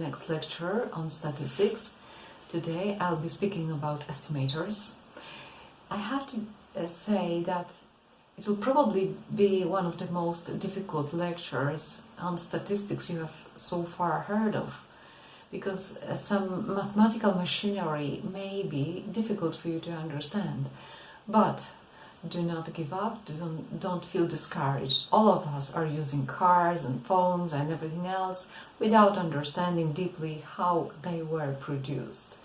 next lecture on statistics. Today I'll be speaking about estimators. I have to say that it will probably be one of the most difficult lectures on statistics you have so far heard of, because some mathematical machinery may be difficult for you to understand. But do not give up, don't feel discouraged. All of us are using cars and phones and everything else without understanding deeply how they were produced.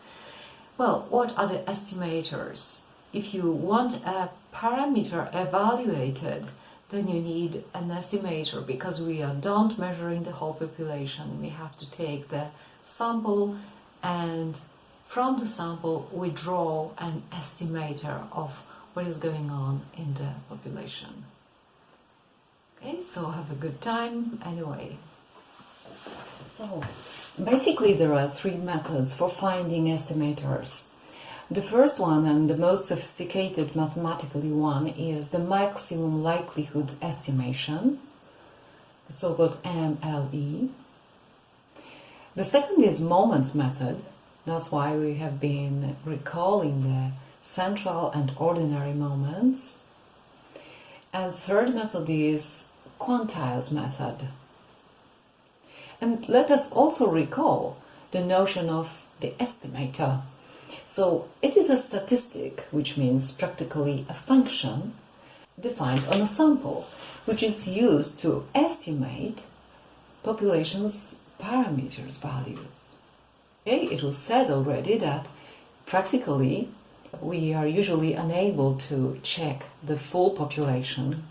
Well, what are the estimators? If you want a parameter evaluated, then you need an estimator, because we are not measuring the whole population. We have to take the sample, and from the sample we draw an estimator of what is going on in the population. Okay, so have a good time anyway. So, basically there are three methods for finding estimators. The first one, and the most sophisticated mathematically one, is the maximum likelihood estimation, the so-called MLE. The second is moments method. That's why we have been recalling the central and ordinary moments. And third method is quantiles method. And let us also recall the notion of the estimator. So it is a statistic, which means practically a function defined on a sample, which is used to estimate population's parameters values. Okay, it was said already that practically we are usually unable to check the full population,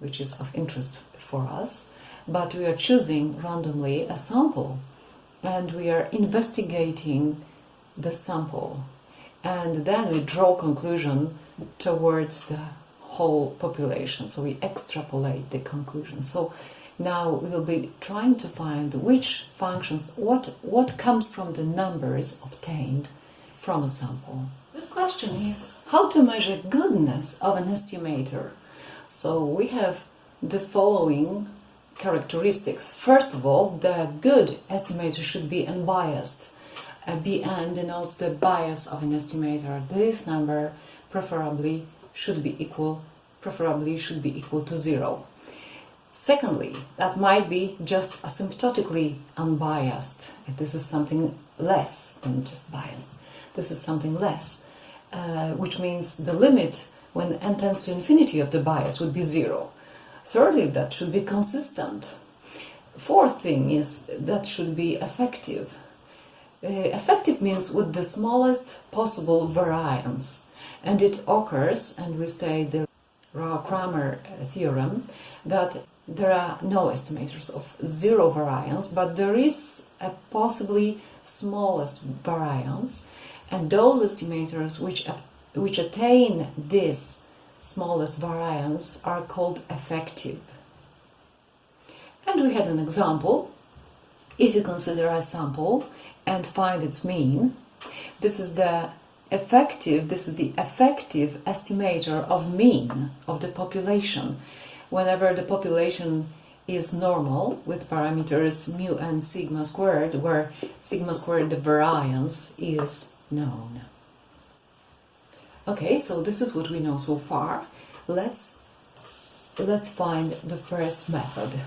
which is of interest for us, but we are choosing randomly a sample and we are investigating the sample, and then we draw conclusion towards the whole population, so we extrapolate the conclusion. So now we will be trying to find which functions, what comes from the numbers obtained from a sample. The question is how to measure goodness of an estimator. So we have the following characteristics. First of all, the good estimator should be unbiased. BN denotes the bias of an estimator. This number preferably should be equal to 0. Secondly, that might be just asymptotically unbiased. This is something less than just biased. This is something less, which means the limit when n tends to infinity of the bias would be 0. Thirdly, that should be consistent. Fourth thing is that should be effective. Effective means with the smallest possible variance, and it occurs, and we state the Rao-Kramer theorem, that there are no estimators of 0 variance, but there is a possibly smallest variance, and those estimators which attain this smallest variance are called effective. And we had an example. If you consider a sample and find its mean, this is the effective estimator of mean of the population. Whenever the population is normal with parameters mu and sigma squared, where sigma squared, the variance, is known. Okay, so this is what we know so far. Let's find the first method.